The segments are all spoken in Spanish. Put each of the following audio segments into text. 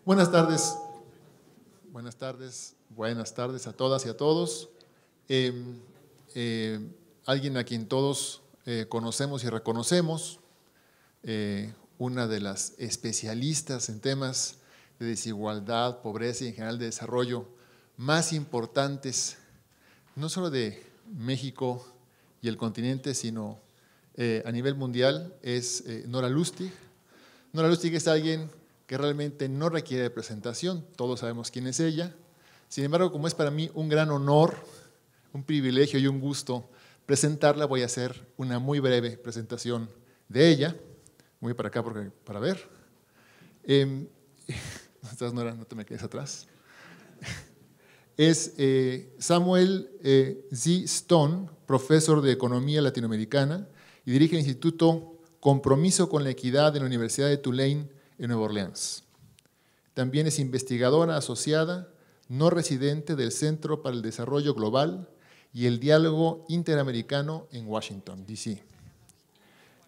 Buenas tardes. Buenas tardes. Buenas tardes a todas y a todos. Alguien a quien todos conocemos y reconocemos, una de las especialistas en temas de desigualdad, pobreza y en general de desarrollo más importantes, no solo de México y el continente, sino a nivel mundial, es Nora Lustig. Nora Lustig es alguien que realmente no requiere presentación, todos sabemos quién es ella. Sin embargo, como es para mí un gran honor, un privilegio y un gusto presentarla, voy a hacer una muy breve presentación de ella. Voy para acá para ver. ¿Dónde estás, Nora? No te me quedes atrás. Es Samuel Z. Stone, profesor de Economía Latinoamericana y dirige el Instituto Compromiso con la Equidad en la Universidad de Tulane en Nueva Orleans. También es investigadora asociada no residente del Centro para el Desarrollo Global y el Diálogo Interamericano en Washington, D.C.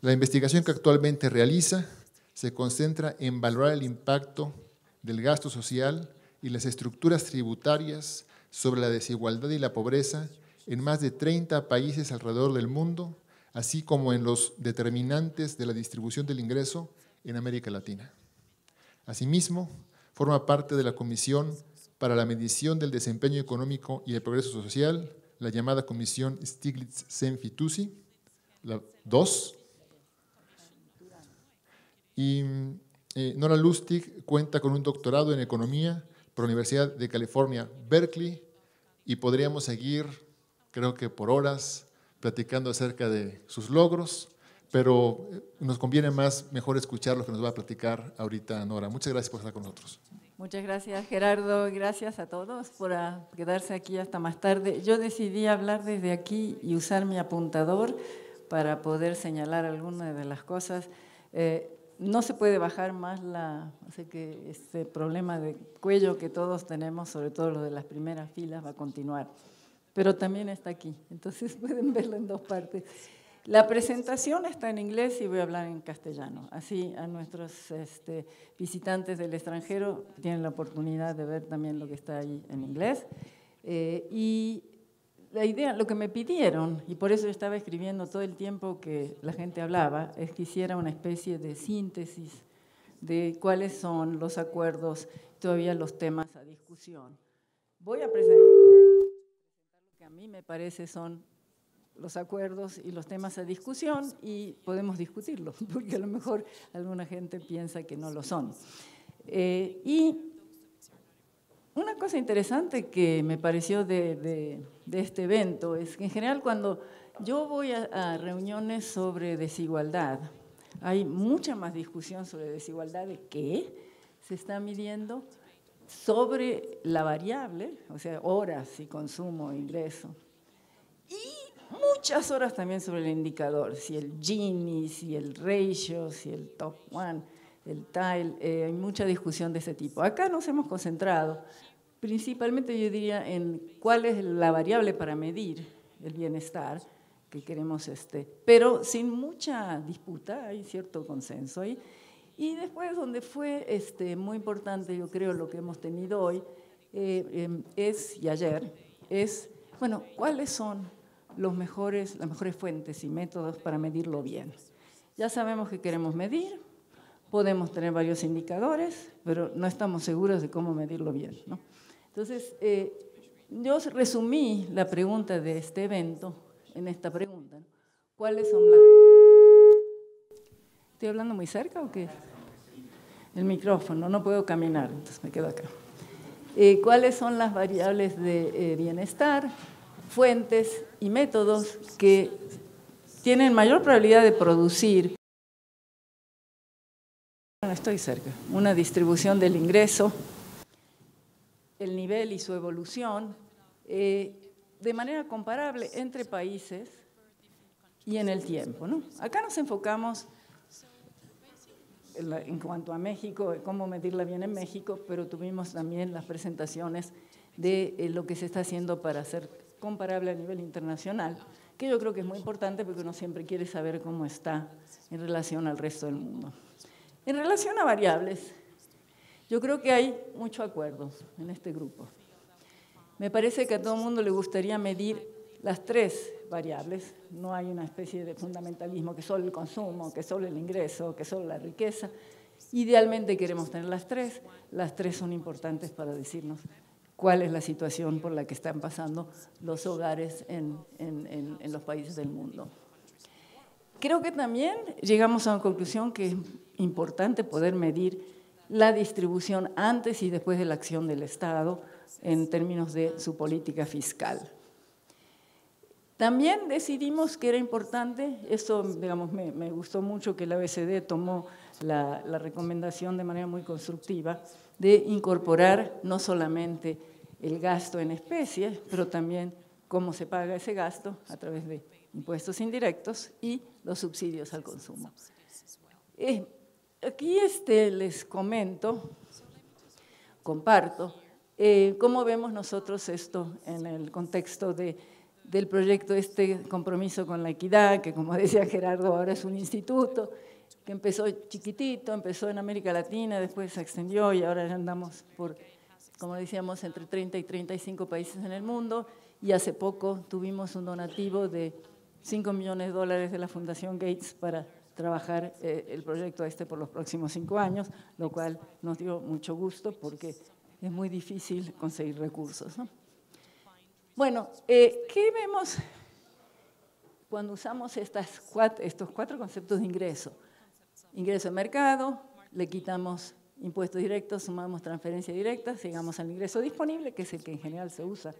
La investigación que actualmente realiza se concentra en valorar el impacto del gasto social y las estructuras tributarias sobre la desigualdad y la pobreza en más de 30 países alrededor del mundo, así como en los determinantes de la distribución del ingreso en América Latina. Asimismo, forma parte de la Comisión para la Medición del Desempeño Económico y el Progreso Social, la llamada Comisión Stiglitz-Sen-Fitoussi, la 2. Y Nora Lustig cuenta con un doctorado en Economía por la Universidad de California, Berkeley, y podríamos seguir, creo que por horas, platicando acerca de sus logros, pero nos conviene mejor escuchar lo que nos va a platicar ahorita Nora. Muchas gracias por estar con nosotros. Muchas gracias, Gerardo. Gracias a todos por quedarse aquí hasta más tarde. Yo decidí hablar desde aquí y usar mi apuntador para poder señalar algunas de las cosas. No se puede bajar más este problema de cuello que todos tenemos, sobre todo lo de las primeras filas, va a continuar. Pero también está aquí, entonces pueden verlo en dos partes. La presentación está en inglés y voy a hablar en castellano. Así a nuestros visitantes del extranjero tienen la oportunidad de ver también lo que está ahí en inglés. Y la idea, lo que me pidieron, y por eso yo estaba escribiendo todo el tiempo que la gente hablaba, es que hiciera una especie de síntesis de cuáles son los acuerdos, todavía los temas a discusión. Voy a presentar lo que a mí me parece son los acuerdos y los temas a discusión y podemos discutirlos, porque a lo mejor alguna gente piensa que no lo son. Y una cosa interesante que me pareció de este evento es que en general cuando yo voy a reuniones sobre desigualdad, hay mucha más discusión sobre desigualdad de qué se está midiendo, sobre la variable, o sea, horas y consumo, ingreso, y muchas horas también sobre el indicador, si el Gini, si el ratio, si el top one, el tile, hay mucha discusión de ese tipo. Acá nos hemos concentrado principalmente, yo diría, en cuál es la variable para medir el bienestar que queremos, pero sin mucha disputa, hay cierto consenso ahí. Y después, donde fue muy importante, yo creo, lo que hemos tenido hoy, y ayer, es, bueno, ¿cuáles son las mejores fuentes y métodos para medirlo bien? Ya sabemos que queremos medir, podemos tener varios indicadores, pero no estamos seguros de cómo medirlo bien, ¿no? Entonces, yo resumí la pregunta de este evento en esta pregunta, ¿no? ¿Cuáles son las...? ¿Estoy hablando muy cerca o qué? El micrófono, no puedo caminar, entonces me quedo acá. ¿Cuáles son las variables de bienestar, fuentes y métodos que tienen mayor probabilidad de producir, no estoy cerca, una distribución del ingreso, el nivel y su evolución, de manera comparable entre países y en el tiempo, ¿no? Acá nos enfocamos en cuanto a México, cómo medirla bien en México, pero tuvimos también las presentaciones de lo que se está haciendo para hacer comparable a nivel internacional, que yo creo que es muy importante porque uno siempre quiere saber cómo está en relación al resto del mundo. En relación a variables, Yo creo que hay mucho acuerdo en este grupo. Me parece que a todo el mundo le gustaría medir las tres variables. No hay una especie de fundamentalismo que solo el consumo, que solo el ingreso, que solo la riqueza. Idealmente queremos tener las tres. Las tres son importantes para decirnos cuál es la situación por la que están pasando los hogares en los países del mundo. Creo que también llegamos a una conclusión que es importante poder medir la distribución antes y después de la acción del Estado en términos de su política fiscal. También decidimos que era importante, esto digamos, me gustó mucho que la OECD tomó la recomendación de manera muy constructiva, de incorporar no solamente el gasto en especie, pero también cómo se paga ese gasto a través de impuestos indirectos y los subsidios al consumo. Aquí les comento, comparto, cómo vemos nosotros esto en el contexto del proyecto, compromiso con la equidad, que como decía Gerardo, ahora es un instituto, que empezó chiquitito, empezó en América Latina, después se extendió y ahora ya andamos por, como decíamos, entre 30 y 35 países en el mundo, y hace poco tuvimos un donativo de $5 millones de la Fundación Gates para trabajar el proyecto por los próximos 5 años, lo cual nos dio mucho gusto porque es muy difícil conseguir recursos, ¿no? Bueno, ¿qué vemos cuando usamos estos 4 conceptos de ingreso? Ingreso de mercado, le quitamos impuestos directos, sumamos transferencias directas, llegamos al ingreso disponible, que es el que en general se usa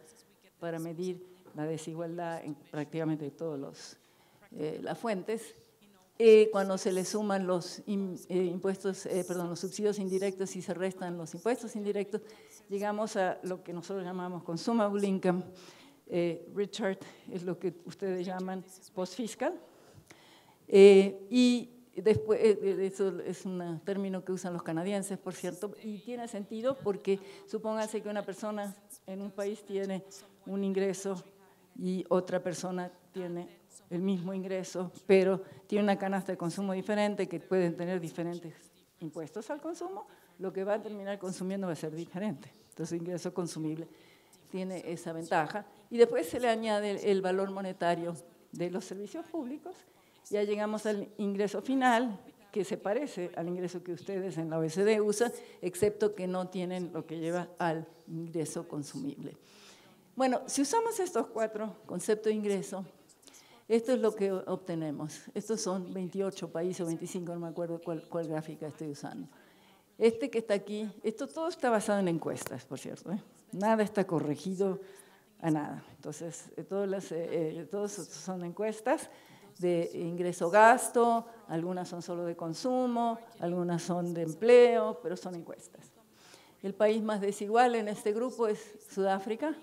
para medir la desigualdad en prácticamente todas las fuentes. Cuando se le suman los los subsidios indirectos y se restan los impuestos indirectos, llegamos a lo que nosotros llamamos consumable income. Richard es lo que ustedes llaman post-fiscal. Y después, eso es un término que usan los canadienses, por cierto, y tiene sentido porque supóngase que una persona en un país tiene un ingreso y otra persona tiene el mismo ingreso, pero tiene una canasta de consumo diferente, que pueden tener diferentes impuestos al consumo, lo que va a terminar consumiendo va a ser diferente. Entonces, el ingreso consumible tiene esa ventaja. Y después se le añade el valor monetario de los servicios públicos. Ya llegamos al ingreso final, que se parece al ingreso que ustedes en la OECD usan, excepto que no tienen lo que lleva al ingreso consumible. Bueno, si usamos estos 4 conceptos de ingreso, esto es lo que obtenemos. Estos son 28 países o 25, no me acuerdo cuál gráfica estoy usando. Que está aquí, esto todo está basado en encuestas, por cierto, ¿eh? Nada está corregido a nada. Entonces, todos son encuestas de ingreso-gasto, algunas son solo de consumo, algunas son de empleo, pero son encuestas. El país más desigual en este grupo es Sudáfrica,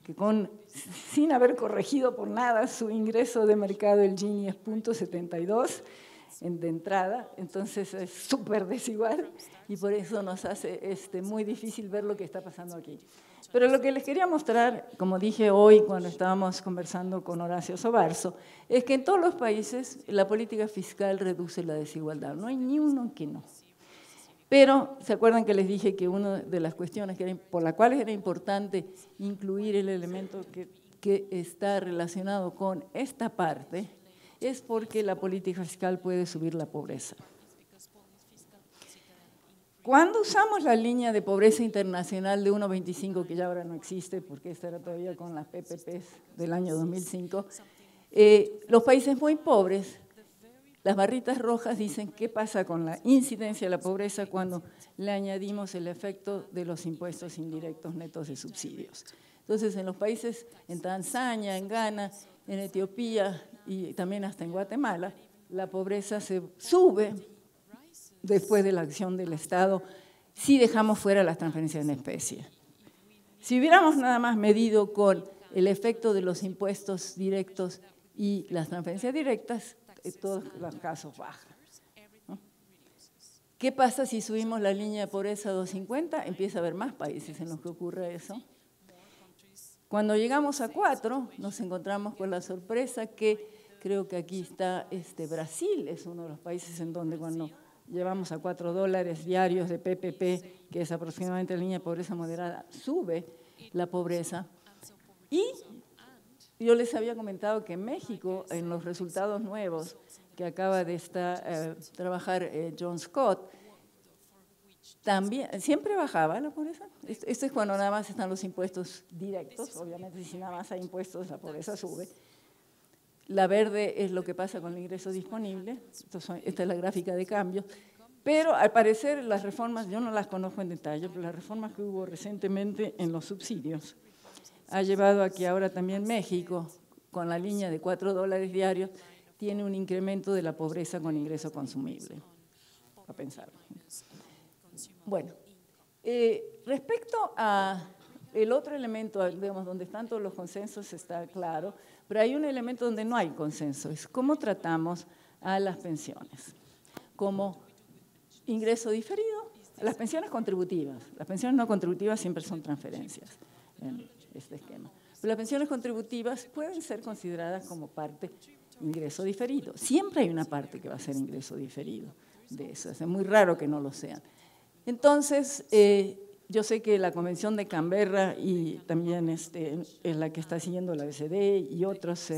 que sin haber corregido por nada su ingreso de mercado, el Gini es 0.72 de entrada, entonces es súper desigual y por eso nos hace muy difícil ver lo que está pasando aquí. Pero lo que les quería mostrar, como dije hoy cuando estábamos conversando con Horacio Sobarzo, es que en todos los países la política fiscal reduce la desigualdad, no hay ni uno que no. Pero, ¿se acuerdan que les dije que una de las cuestiones por las cuales era importante incluir el elemento que está relacionado con esta parte es porque la política fiscal puede subir la pobreza? Cuando usamos la línea de pobreza internacional de 1,25, que ya ahora no existe porque esta era todavía con las PPPs del año 2005, los países muy pobres, las barritas rojas dicen qué pasa con la incidencia de la pobreza cuando le añadimos el efecto de los impuestos indirectos netos de subsidios. Entonces, en los países, en Tanzania, en Ghana, en Etiopía y también hasta en Guatemala, la pobreza se sube después de la acción del Estado si dejamos fuera las transferencias en especie. Si hubiéramos nada más medido con el efecto de los impuestos directos y las transferencias directas, todos los casos bajan, ¿no? ¿Qué pasa si subimos la línea de pobreza a 2,50? Empieza a haber más países en los que ocurre eso. Cuando llegamos a 4, nos encontramos con la sorpresa que creo que aquí está Brasil, es uno de los países en donde cuando llevamos a $4 diarios de PPP, que es aproximadamente la línea de pobreza moderada, sube la pobreza. Y yo les había comentado que en México, en los resultados nuevos que acaba de trabajar John Scott, también, siempre bajaba la pobreza. Esto es cuando nada más están los impuestos directos, obviamente si nada más hay impuestos la pobreza sube. La verde es lo que pasa con el ingreso disponible, esta es la gráfica de cambios, pero al parecer las reformas, yo no las conozco en detalle, pero las reformas que hubo recientemente en los subsidios ha llevado a que ahora también México, con la línea de $4 diarios, tiene un incremento de la pobreza con ingreso consumible, a pensar. Bueno, respecto a el otro elemento, digamos, donde están todos los consensos está claro, pero hay un elemento donde no hay consenso, es cómo tratamos a las pensiones, como ingreso diferido, las pensiones contributivas. Las pensiones no contributivas siempre son transferencias en este esquema, pero las pensiones contributivas pueden ser consideradas como parte ingreso diferido. Siempre hay una parte que va a ser ingreso diferido de eso, es muy raro que no lo sean. Entonces, yo sé que la Convención de Canberra y también es la que está siguiendo la OECD y otros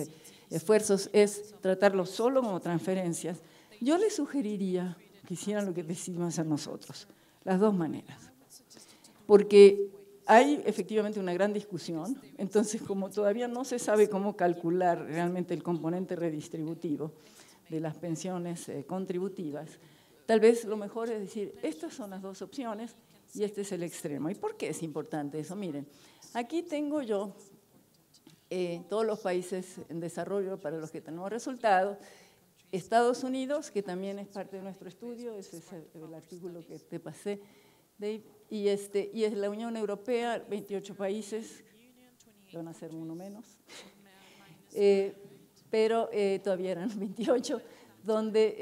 esfuerzos es tratarlo solo como transferencias. Yo les sugeriría que hicieran lo que decidimos hacer nosotros, las dos maneras, porque hay efectivamente una gran discusión, entonces como todavía no se sabe cómo calcular realmente el componente redistributivo de las pensiones contributivas, tal vez lo mejor es decir, estas son las dos opciones y este es el extremo. ¿Y por qué es importante eso? Miren, aquí tengo yo todos los países en desarrollo para los que tenemos resultados, Estados Unidos, que también es parte de nuestro estudio, ese es el artículo que te pasé, Dave, y es la Unión Europea, 28 países, van a ser uno menos, pero todavía eran 28, donde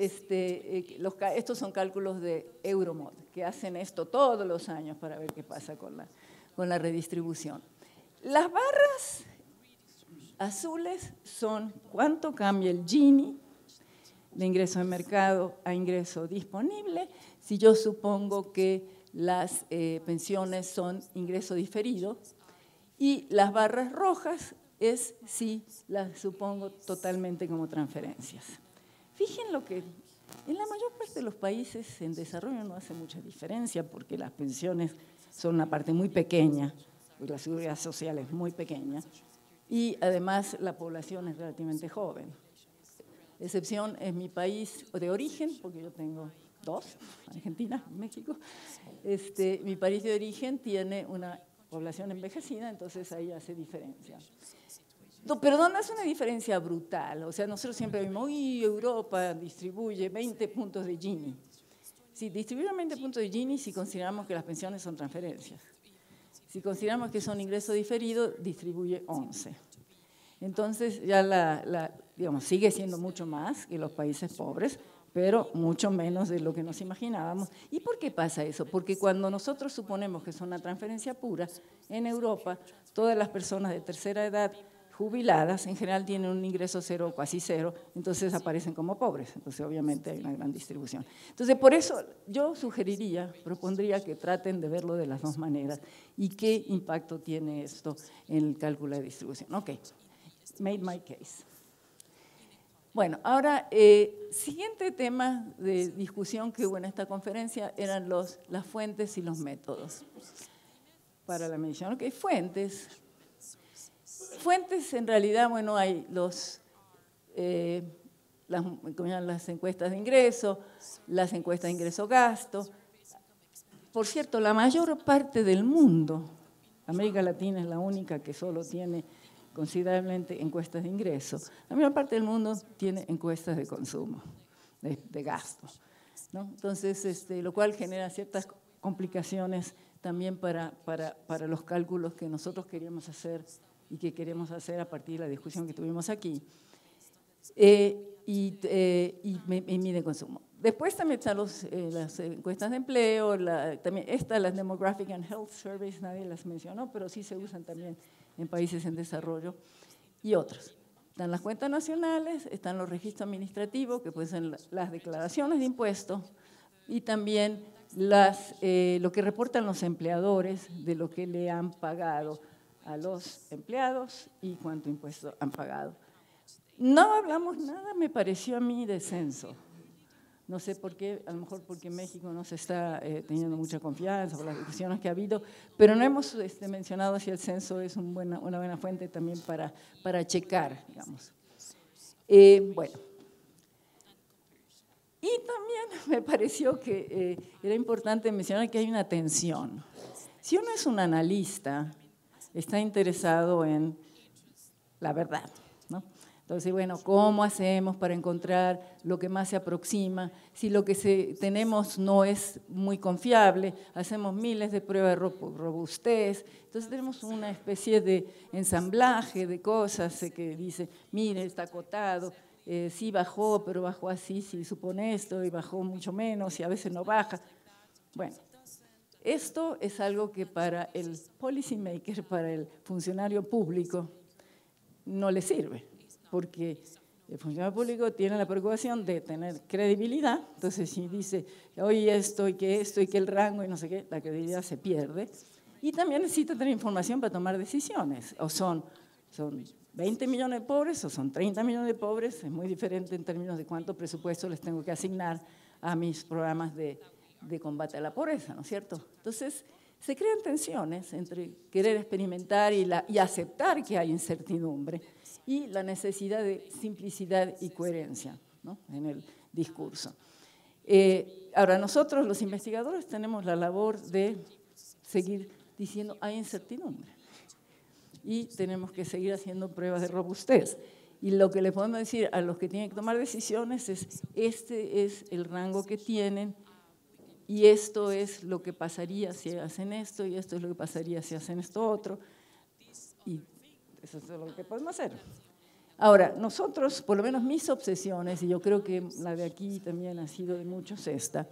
estos son cálculos de Euromod, que hacen esto todos los años para ver qué pasa con la redistribución. Las barras azules son cuánto cambia el Gini de ingreso de mercado a ingreso disponible, si yo supongo que las pensiones son ingreso diferido, y las barras rojas es si las supongo totalmente como transferencias. Fíjense lo que en la mayor parte de los países en desarrollo no hace mucha diferencia porque las pensiones son una parte muy pequeña, porque la seguridad social es muy pequeña y además la población es relativamente joven. Excepción es mi país de origen, porque yo tengo dos, Argentina y México. Mi país de origen tiene una población envejecida, entonces ahí hace diferencia. Pero ¿dónde hace una diferencia brutal? O sea, nosotros siempre vimos, uy, Europa distribuye 20 puntos de Gini. Si distribuyen 20 puntos de Gini, si consideramos que las pensiones son transferencias. Si consideramos que son ingreso diferido, distribuye 11. Entonces, ya digamos, sigue siendo mucho más que los países pobres, pero mucho menos de lo que nos imaginábamos. ¿Y por qué pasa eso? Porque cuando nosotros suponemos que es una transferencia pura, en Europa, todas las personas de tercera edad jubiladas en general tienen un ingreso cero o casi cero, entonces aparecen como pobres. Entonces, obviamente, hay una gran distribución. Entonces, por eso yo propondría que traten de verlo de las dos maneras y qué impacto tiene esto en el cálculo de distribución. Ok. Made my case. Bueno, ahora, siguiente tema de discusión que hubo en esta conferencia eran las fuentes y los métodos para la medición. Ok, fuentes. Fuentes, en realidad, bueno, hay las encuestas de ingreso, las encuestas de ingreso-gasto. Por cierto, la mayor parte del mundo, América Latina es la única que solo tiene considerablemente encuestas de ingreso. La mayor parte del mundo tiene encuestas de consumo, de gasto, ¿no? Entonces, lo cual genera ciertas complicaciones también para los cálculos que nosotros queríamos hacer y que queremos hacer a partir de la discusión que tuvimos aquí, y mide consumo. Después también están las encuestas de empleo, también las Demographic and Health Surveys, nadie las mencionó, pero sí se usan también en países en desarrollo, y otros. Están las cuentas nacionales, están los registros administrativos, que pueden ser las declaraciones de impuestos, y también lo que reportan los empleadores de lo que le han pagado a los empleados y cuánto impuesto han pagado. No hablamos nada, me pareció a mí, de censo. No sé por qué, a lo mejor porque México no se está teniendo mucha confianza por las discusiones que ha habido, pero no hemos mencionado si el censo es una buena fuente también para checar, digamos. Bueno, y también me pareció que era importante mencionar que hay una tensión. Si uno es un analista, está interesado en la verdad, ¿no? Entonces, bueno, ¿cómo hacemos para encontrar lo que más se aproxima? Si lo que tenemos no es muy confiable, hacemos miles de pruebas de robustez, entonces tenemos una especie de ensamblaje de cosas que dice, mire, está acotado, sí bajó, pero bajó así, si supone esto, y bajó mucho menos, y a veces no baja. Bueno, esto es algo que para el policymaker, para el funcionario público, no le sirve, porque el funcionario público tiene la preocupación de tener credibilidad, entonces si dice, oye, esto y que el rango y no sé qué, la credibilidad se pierde, y también necesita tener información para tomar decisiones, o son 20 millones de pobres o son 30 millones de pobres, es muy diferente en términos de cuánto presupuesto les tengo que asignar a mis programas de combate a la pobreza, ¿no es cierto? Entonces, se crean tensiones entre querer experimentar y aceptar que hay incertidumbre y la necesidad de simplicidad y coherencia, ¿no?, en el discurso. Ahora, nosotros los investigadores tenemos la labor de seguir diciendo hay incertidumbre y tenemos que seguir haciendo pruebas de robustez. Y lo que le podemos decir a los que tienen que tomar decisiones es, este es el rango que tienen y esto es lo que pasaría si hacen esto y esto es lo que pasaría si hacen esto otro. Y eso es lo que podemos hacer. Ahora, nosotros, por lo menos mis obsesiones, y yo creo que la de aquí también ha sido de muchos esta,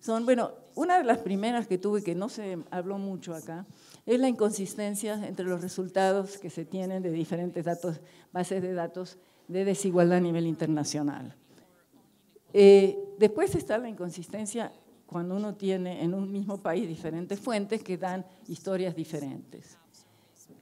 son, bueno, una de las primeras que tuve, que no se habló mucho acá, es la inconsistencia entre los resultados que se tienen de diferentes bases de datos de desigualdad a nivel internacional. Después está la inconsistencia cuando uno tiene en un mismo país diferentes fuentes que dan historias diferentes.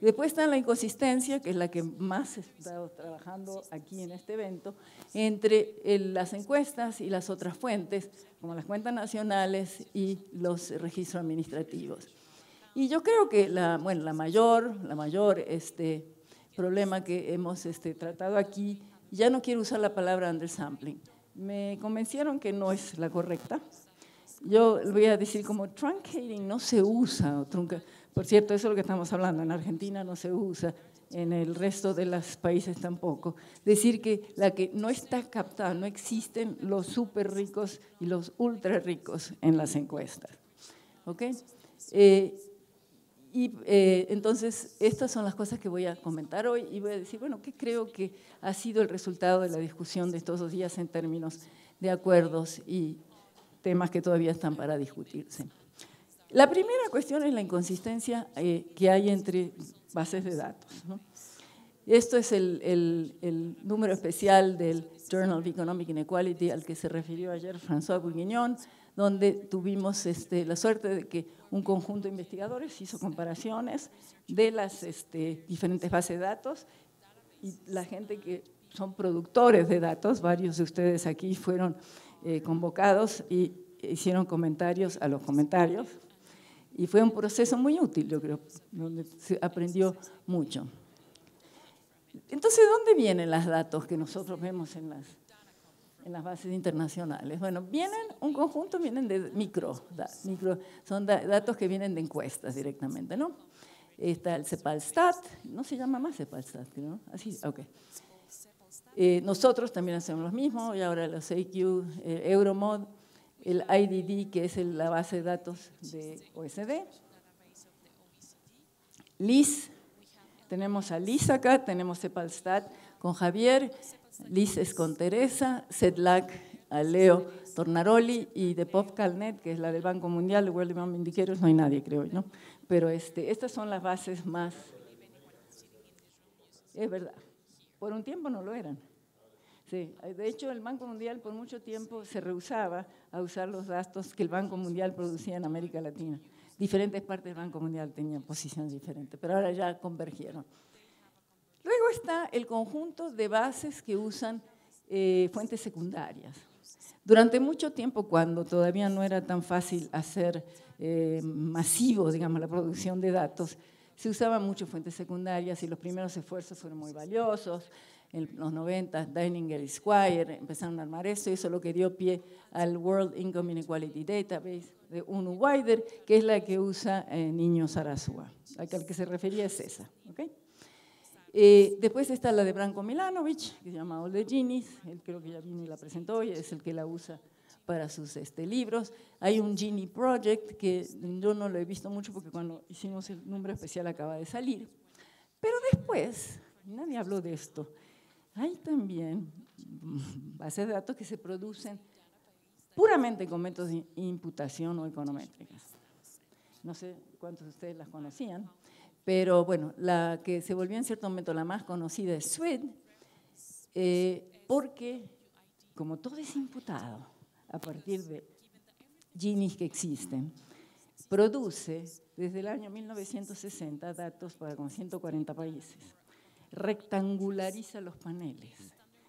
Después está la inconsistencia, que es la que más he estado trabajando aquí en este evento, entre las encuestas y las otras fuentes, como las cuentas nacionales y los registros administrativos. Y yo creo que la mayor problema que hemos tratado aquí, ya no quiero usar la palabra undersampling, me convencieron que no es la correcta. Yo voy a decir como truncating no se usa, por cierto, eso es lo que estamos hablando, en Argentina no se usa, en el resto de los países tampoco. Decir que la que no está captada, no existen los súper ricos y los ultra ricos en las encuestas. ¿Ok? Entonces, estas son las cosas que voy a comentar hoy y voy a decir, bueno, ¿qué creo que ha sido el resultado de la discusión de estos 2 días en términos de acuerdos y temas que todavía están para discutirse? La primera cuestión es la inconsistencia que hay entre bases de datos, ¿no? Esto es el número especial del Journal of Economic Inequality al que se refirió ayer François Bourguignon, donde tuvimos la suerte de que un conjunto de investigadores hizo comparaciones de las diferentes bases de datos y la gente que son productores de datos, varios de ustedes aquí fueron convocados y hicieron comentarios a los comentarios y fue un proceso muy útil, yo creo, donde se aprendió mucho. Entonces, ¿dónde vienen los datos que nosotros vemos en las bases internacionales? Bueno, un conjunto vienen de son datos que vienen de encuestas directamente, ¿no? Está el CEPAL-Stat, no se llama más CEPAL-Stat, ¿no? Así, ok. Nosotros también hacemos lo mismo, y ahora los AQ, Euromod, el IDD, que es la base de datos de OECD, LIS, tenemos a LIS acá, tenemos CEPAL-Stat con Javier, LIS es con Teresa, CEDLAC a Leo Tornaroli y de PopCalNet, que es la del Banco Mundial, de World Economic Indicators, no hay nadie, creo, ¿no? Pero estas son las bases más… Es verdad, por un tiempo no lo eran. Sí, de hecho el Banco Mundial por mucho tiempo se rehusaba a usar los datos que el Banco Mundial producía en América Latina. Diferentes partes del Banco Mundial tenían posiciones diferentes, pero ahora ya convergieron. Luego está el conjunto de bases que usan fuentes secundarias. Durante mucho tiempo, cuando todavía no era tan fácil hacer masivo, digamos, la producción de datos, se usaban mucho fuentes secundarias y los primeros esfuerzos fueron muy valiosos. En los 90, Deininger y Squire empezaron a armar eso y eso lo que dio pie al World Income Inequality Database de UNO Wider, que es la que usa Niño Sarasúa. La que al que se refería es esa. ¿Okay? Después está la de Branko Milanovic, que se llama All the Genies, él creo que ya vino y la presentó y es el que la usa para sus libros. Hay un Genie Project que yo no lo he visto mucho porque cuando hicimos el número especial acaba de salir. Pero después, nadie habló de esto, hay también bases de datos que se producen puramente con métodos de imputación o econométricas. No sé cuántos de ustedes las conocían, pero bueno, la que se volvió en cierto momento la más conocida es SWID, porque como todo es imputado a partir de Ginies que existen, produce desde el año 1960 datos para con 140 países, rectangulariza los paneles.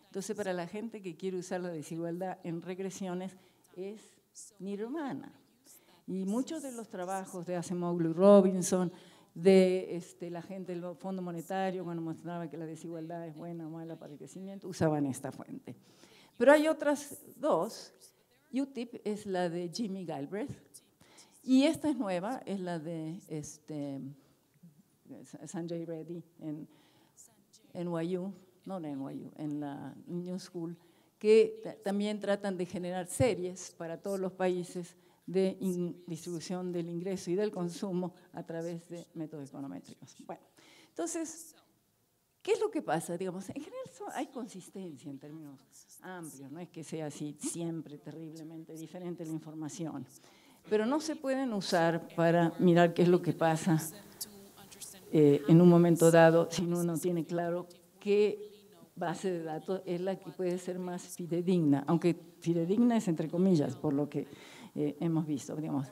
Entonces, para la gente que quiere usar la desigualdad en regresiones es nirvana. Y muchos de los trabajos de Acemoglu y Robinson, de la gente del Fondo Monetario, cuando mostraba que la desigualdad es buena o mala para el crecimiento, usaban esta fuente. Pero hay otras dos. UTIP es la de Jimmy Galbraith y esta es nueva, es la de Sanjay Reddy en NYU, no en NYU, en la New School, que también tratan de generar series para todos los países de distribución del ingreso y del consumo a través de métodos econométricos. Bueno, entonces, ¿qué es lo que pasa? Digamos, en general hay consistencia en términos amplios, no es que sea así siempre terriblemente diferente la información, pero no se pueden usar para mirar qué es lo que pasa en un momento dado si uno no tiene claro qué base de datos es la que puede ser más fidedigna, aunque fidedigna es entre comillas, por lo que hemos visto, digamos.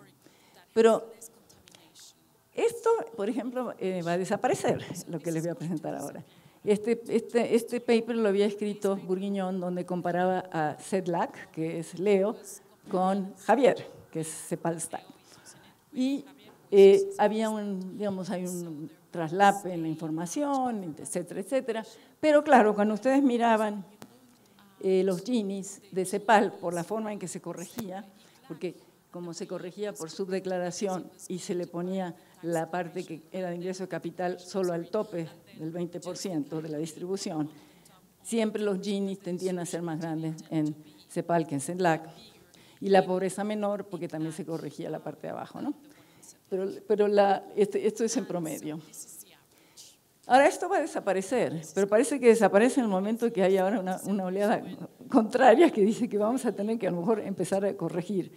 Pero esto, por ejemplo, va a desaparecer, lo que les voy a presentar ahora. Este paper lo había escrito Bourguignon, donde comparaba a CEDLAC, que es Leo, con Javier, que es CEPALSTAT. Y había hay un traslape en la información, etcétera, etcétera. Pero claro, cuando ustedes miraban los Ginies de CEPAL por la forma en que se corregía, porque como se corregía por subdeclaración y se le ponía la parte que era de ingreso de capital solo al tope del 20% de la distribución, siempre los Ginies tendían a ser más grandes en CEPAL que en CEDLAC, y la pobreza menor porque también se corregía la parte de abajo, ¿no? Pero esto es en promedio. Ahora esto va a desaparecer, pero parece que desaparece en el momento que hay ahora una oleada contraria que dice que vamos a tener que a lo mejor empezar a corregir.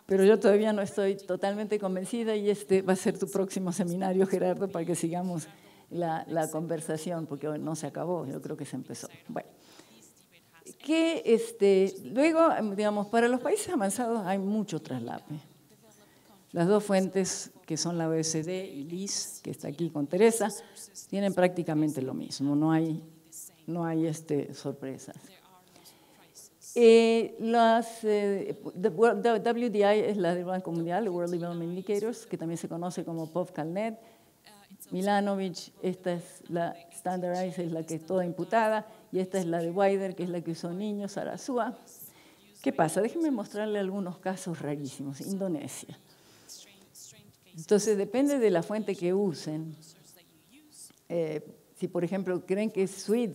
Pero yo todavía no estoy totalmente convencida y este va a ser tu próximo seminario, Gerardo, para que sigamos la conversación, porque hoy no se acabó, yo creo que se empezó. Bueno, luego, digamos, para los países avanzados hay mucho traslape. Las dos fuentes, que son la OECD y LIS, que está aquí con Teresa, tienen prácticamente lo mismo, no hay sorpresas. WDI es la del Banco Mundial, World Development Indicators, que también se conoce como POVCalNet. Milanovic, esta es la Standardized, es la que es toda imputada, y esta es la de Wider, que es la que usó Niño Sarasúa. ¿Qué pasa? Déjenme mostrarle algunos casos rarísimos. Indonesia. Entonces, depende de la fuente que usen. Si, por ejemplo, creen que SWID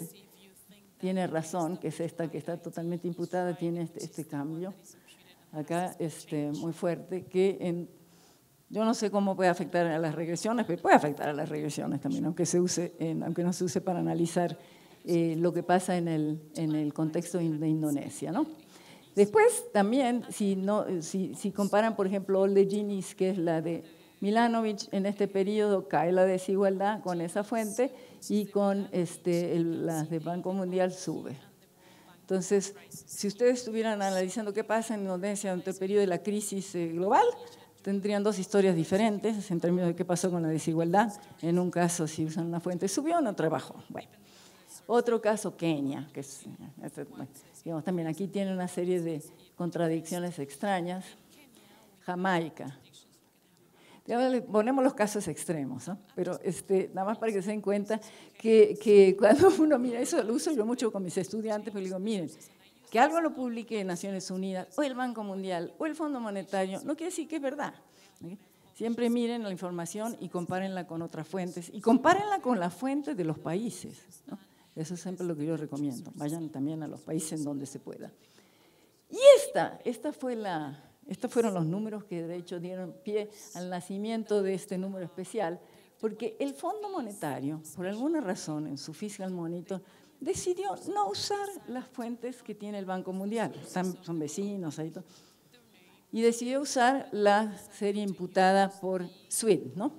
tiene razón, que es esta que está totalmente imputada, tiene este cambio acá muy fuerte, que yo no sé cómo puede afectar a las regresiones, pero puede afectar a las regresiones también, aunque no se use para analizar lo que pasa en el contexto de Indonesia, ¿no? Después también, si comparan, por ejemplo, All the Genies, que es la de Milanovic, en este periodo cae la desigualdad con esa fuente y con las del Banco Mundial sube. Entonces, si ustedes estuvieran analizando qué pasa en Indonesia durante el periodo de la crisis global, tendrían dos historias diferentes en términos de qué pasó con la desigualdad. En un caso, si usan una fuente, subió, en otro bajó. Bueno. Otro caso, Kenia, que es, bueno, digamos, también aquí tiene una serie de contradicciones extrañas. Jamaica. Digamos, ponemos los casos extremos, ¿no? Pero nada más para que se den cuenta que cuando uno mira eso, lo uso yo mucho con mis estudiantes, porque digo, miren, que algo lo publique Naciones Unidas, o el Banco Mundial, o el Fondo Monetario, no quiere decir que es verdad. ¿Sí? Siempre miren la información y compárenla con otras fuentes, y compárenla con las fuentes de los países, ¿no? Eso es siempre lo que yo recomiendo. Vayan también a los países en donde se pueda. Y estos fueron los números que de hecho dieron pie al nacimiento de este número especial, porque el Fondo Monetario, por alguna razón, en su Fiscal Monitor, decidió no usar las fuentes que tiene el Banco Mundial, son vecinos ahí todo, y decidió usar la serie imputada por SWIFT, ¿no?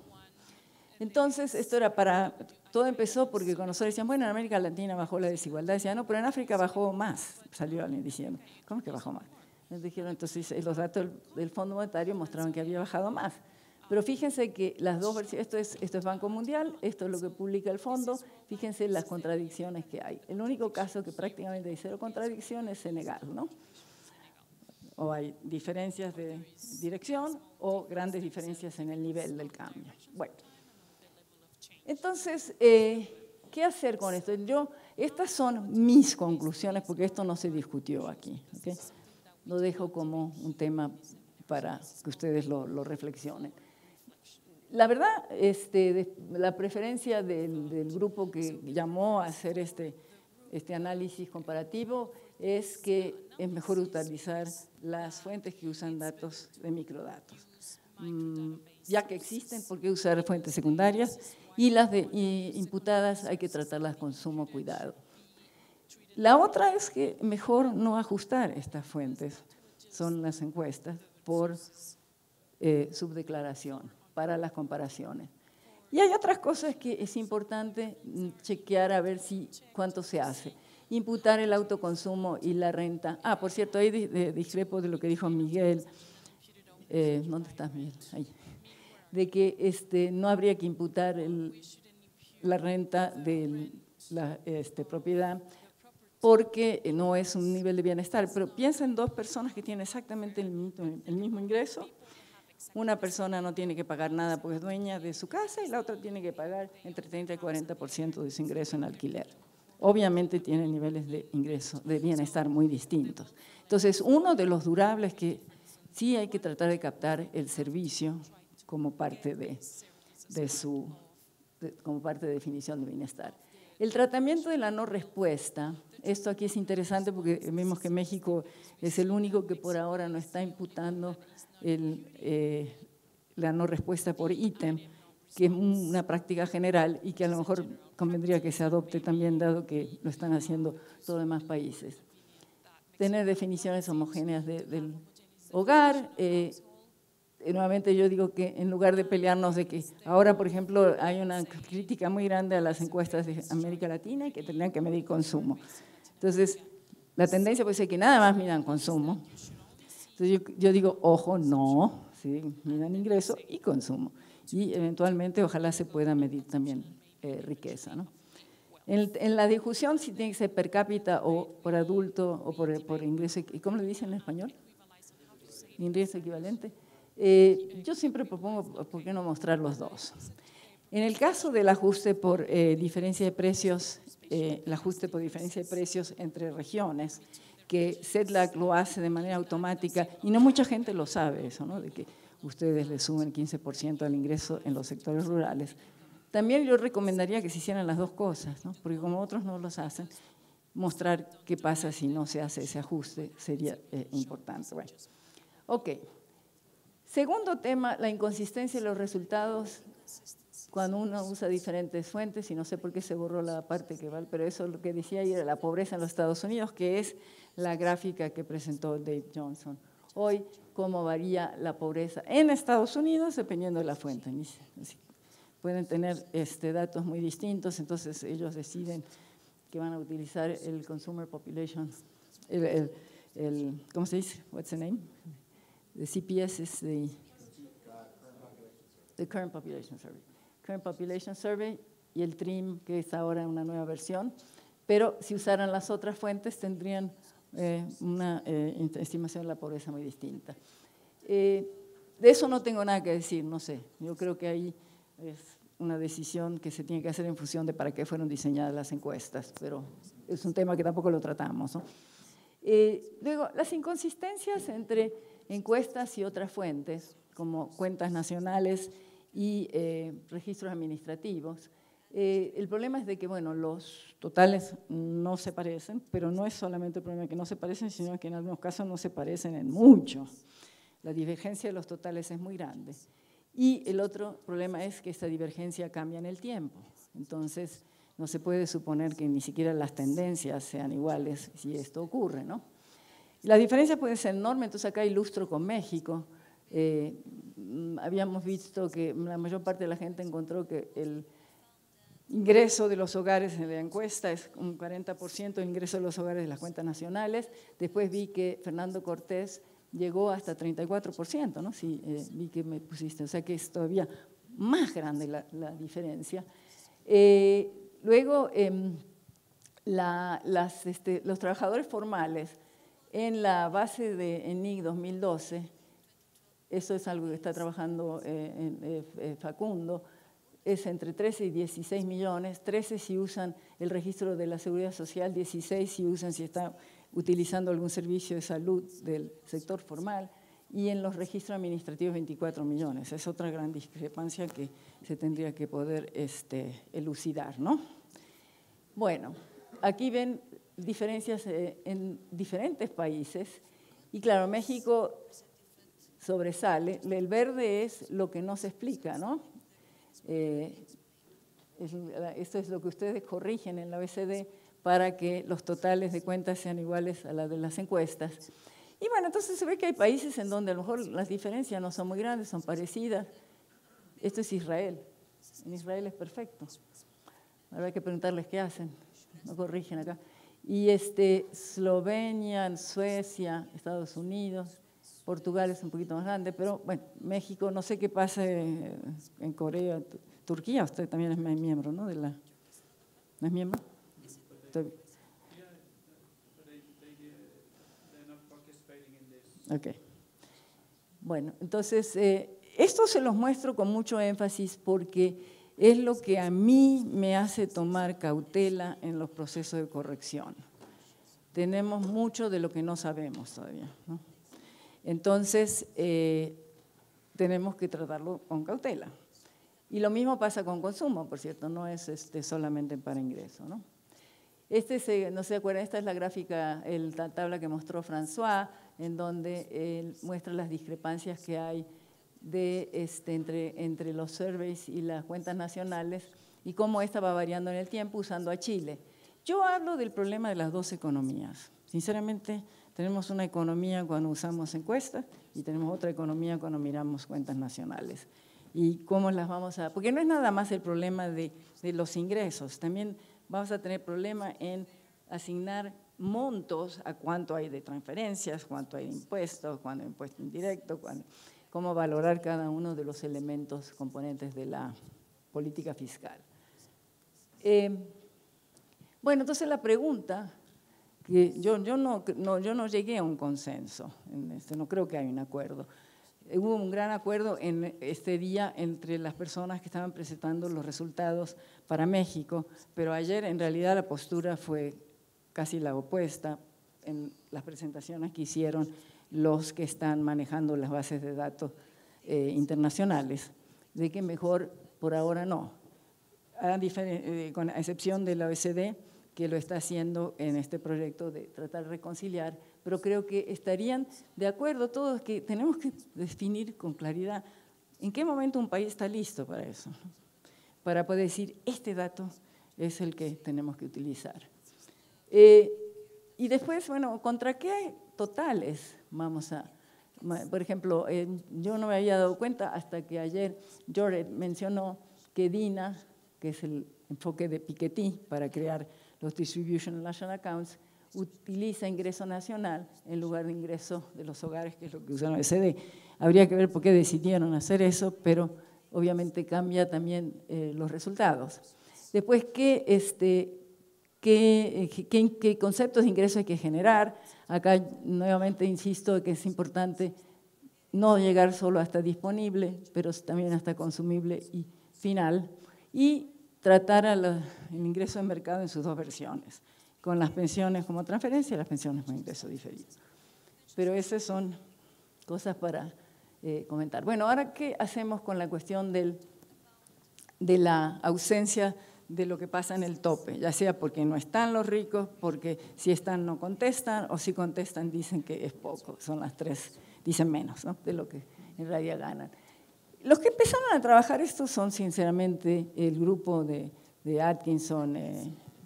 Entonces, esto era todo empezó porque cuando nosotros decían, bueno, en América Latina bajó la desigualdad, decían, no, pero en África bajó más, salió alguien diciendo, ¿cómo que bajó más? Nos dijeron, entonces los datos del Fondo Monetario mostraban que había bajado más. Pero fíjense que las dos versiones, esto es Banco Mundial, esto es lo que publica el fondo, fíjense las contradicciones que hay. El único caso que prácticamente hay cero contradicción es Senegal, ¿no? O hay diferencias de dirección o grandes diferencias en el nivel del cambio. Bueno, entonces, ¿qué hacer con esto? Estas son mis conclusiones, porque esto no se discutió aquí, ¿okay? Lo dejo como un tema para que ustedes lo reflexionen. La verdad, la preferencia del grupo que llamó a hacer este análisis comparativo es que es mejor utilizar las fuentes que usan datos de microdatos. Ya que existen, ¿por qué usar fuentes secundarias? Y las imputadas hay que tratarlas con sumo cuidado. La otra es que mejor no ajustar estas fuentes, son las encuestas, por subdeclaración, para las comparaciones. Y hay otras cosas que es importante chequear a ver cuánto se hace. Imputar el autoconsumo y la renta. Ah, por cierto, ahí discrepo de lo que dijo Miguel. ¿Dónde estás, Miguel? Ahí. De que no habría que imputar la renta de la propiedad porque no es un nivel de bienestar. Pero piensa en dos personas que tienen exactamente el mismo ingreso. Una persona no tiene que pagar nada porque es dueña de su casa y la otra tiene que pagar entre 30 y 40% de su ingreso en alquiler. Obviamente tienen niveles de ingreso, de bienestar muy distintos. Entonces, uno de los durables que sí hay que tratar de captar el servicio como parte como parte de definición de bienestar. El tratamiento de la no respuesta, esto aquí es interesante porque vemos que México es el único que por ahora no está imputando la no respuesta por ítem, que es una práctica general y que a lo mejor convendría que se adopte también, dado que lo están haciendo todos los demás países. Tener definiciones homogéneas del hogar. Nuevamente yo digo que en lugar de pelearnos de que ahora, por ejemplo, hay una crítica muy grande a las encuestas de América Latina que tendrían que medir consumo. Entonces, la tendencia puede ser que nada más midan consumo. Entonces yo digo, ojo, no, ¿sí? Midan ingreso y consumo. Y eventualmente ojalá se pueda medir también riqueza, ¿no? En la discusión si tiene que ser per cápita o por adulto o por ingreso, ¿cómo le dicen en español? Ingreso equivalente. Yo siempre propongo, ¿por qué no mostrar los dos? En el caso del ajuste por diferencia de precios, el ajuste por diferencia de precios entre regiones, que CEDLAC lo hace de manera automática, y no mucha gente lo sabe eso, ¿no? De que ustedes le suben 15% al ingreso en los sectores rurales. También yo recomendaría que se hicieran las dos cosas, ¿no? Porque como otros no los hacen, mostrar qué pasa si no se hace ese ajuste sería importante. Bueno, ok. Segundo tema, la inconsistencia de los resultados cuando uno usa diferentes fuentes, y no sé por qué se borró la parte que vale, pero eso es lo que decía ayer, la pobreza en los Estados Unidos, que es la gráfica que presentó Dave Johnson. Hoy, cómo varía la pobreza en Estados Unidos dependiendo de la fuente. Pueden tener datos muy distintos, entonces ellos deciden que van a utilizar el Consumer Population ¿cómo se dice? What's the name? The CPS is the Current Population Survey. Current Population Survey y el TRIM, que es ahora una nueva versión, pero si usaran las otras fuentes tendrían una estimación de la pobreza muy distinta. De eso no tengo nada que decir, no sé. Yo creo que ahí es una decisión que se tiene que hacer en función de para qué fueron diseñadas las encuestas, pero es un tema que tampoco lo tratamos, ¿no? Luego, las inconsistencias entre encuestas y otras fuentes, como cuentas nacionales y registros administrativos. El problema es de que, bueno, los totales no se parecen, pero no es solamente el problema de que no se parecen, sino que en algunos casos no se parecen en mucho. La divergencia de los totales es muy grande. Y el otro problema es que esta divergencia cambia en el tiempo. Entonces, no se puede suponer que ni siquiera las tendencias sean iguales si esto ocurre, ¿no? La diferencia puede ser enorme, entonces acá ilustro con México. Habíamos visto que la mayor parte de la gente encontró que el ingreso de los hogares en la encuesta es un 40% el ingreso de los hogares de las cuentas nacionales. Después vi que Fernando Cortés llegó hasta 34%, ¿no? Sí, vi que me pusiste, o sea que es todavía más grande la diferencia. Luego, los trabajadores formales en la base de ENIC 2012, eso es algo que está trabajando Facundo, es entre 13 y 16 millones, 13 si usan el registro de la Seguridad Social, 16 si usan, si están utilizando algún servicio de salud del sector formal, y en los registros administrativos 24 millones. Es otra gran discrepancia que se tendría que poder elucidar, ¿no? Bueno, aquí ven diferencias en diferentes países, y claro, México sobresale. El verde es lo que no se explica, ¿no? Esto es lo que ustedes corrigen en la OECD para que los totales de cuentas sean iguales a las de las encuestas. Y bueno, entonces se ve que hay países en donde a lo mejor las diferencias no son muy grandes, son parecidas. Esto es Israel. En Israel es perfecto. Habrá que preguntarles qué hacen. No corrigen acá. Y Eslovenia, Suecia, Estados Unidos, Portugal es un poquito más grande, pero bueno, México, no sé qué pasa en Corea, Turquía, usted también es miembro, ¿no? ¿No es miembro? Ok. Bueno, entonces, esto se los muestro con mucho énfasis porque es lo que a mí me hace tomar cautela en los procesos de corrección. Tenemos mucho de lo que no sabemos todavía, ¿no? Entonces, tenemos que tratarlo con cautela. Y lo mismo pasa con consumo, por cierto, no es solamente para ingreso, ¿no? No se acuerdan, esta es la gráfica, la tabla que mostró François, en donde él muestra las discrepancias que hay entre los surveys y las cuentas nacionales y cómo esta va variando en el tiempo usando a Chile. Yo hablo del problema de las dos economías. Sinceramente, tenemos una economía cuando usamos encuestas y tenemos otra economía cuando miramos cuentas nacionales. Y cómo las vamos a… Porque no es nada más el problema de los ingresos, también vamos a tener problema en asignar montos a cuánto hay de transferencias, cuánto hay de impuestos, cuánto hay impuesto indirecto, cómo valorar cada uno de los elementos componentes de la política fiscal. Bueno, entonces la pregunta, que yo no llegué a un consenso, no creo que haya un acuerdo. Hubo un gran acuerdo en este día entre las personas que estaban presentando los resultados para México, pero ayer en realidad la postura fue casi la opuesta en las presentaciones que hicieron los que están manejando las bases de datos internacionales, de que mejor por ahora no, con excepción de la OECD, que lo está haciendo en este proyecto de tratar de reconciliar, pero creo que estarían de acuerdo todos que tenemos que definir con claridad en qué momento un país está listo para eso, para poder decir, este dato es el que tenemos que utilizar. Y después, bueno, ¿contra qué totales vamos a? Por ejemplo, yo no me había dado cuenta hasta que ayer Jared mencionó que DINA, que es el enfoque de Piketty para crear los Distributional National Accounts, utiliza ingreso nacional en lugar de ingreso de los hogares, que es lo que usa la OECD. Habría que ver por qué decidieron hacer eso, pero obviamente cambia también los resultados. Después, ¿qué conceptos de ingreso hay que generar? Acá nuevamente insisto que es importante no llegar solo hasta disponible, pero también hasta consumible y final, y tratar el ingreso de mercado en sus dos versiones, con las pensiones como transferencia y las pensiones como ingreso diferido. Pero esas son cosas para comentar. Bueno, ahora, ¿qué hacemos con la cuestión de la ausencia de lo que pasa en el tope? Ya sea porque no están los ricos, porque si están no contestan, o si contestan dicen que es poco. Son las tres, dicen menos, ¿no?, de lo que en realidad ganan. Los que empezaron a trabajar esto son sinceramente el grupo de Atkinson,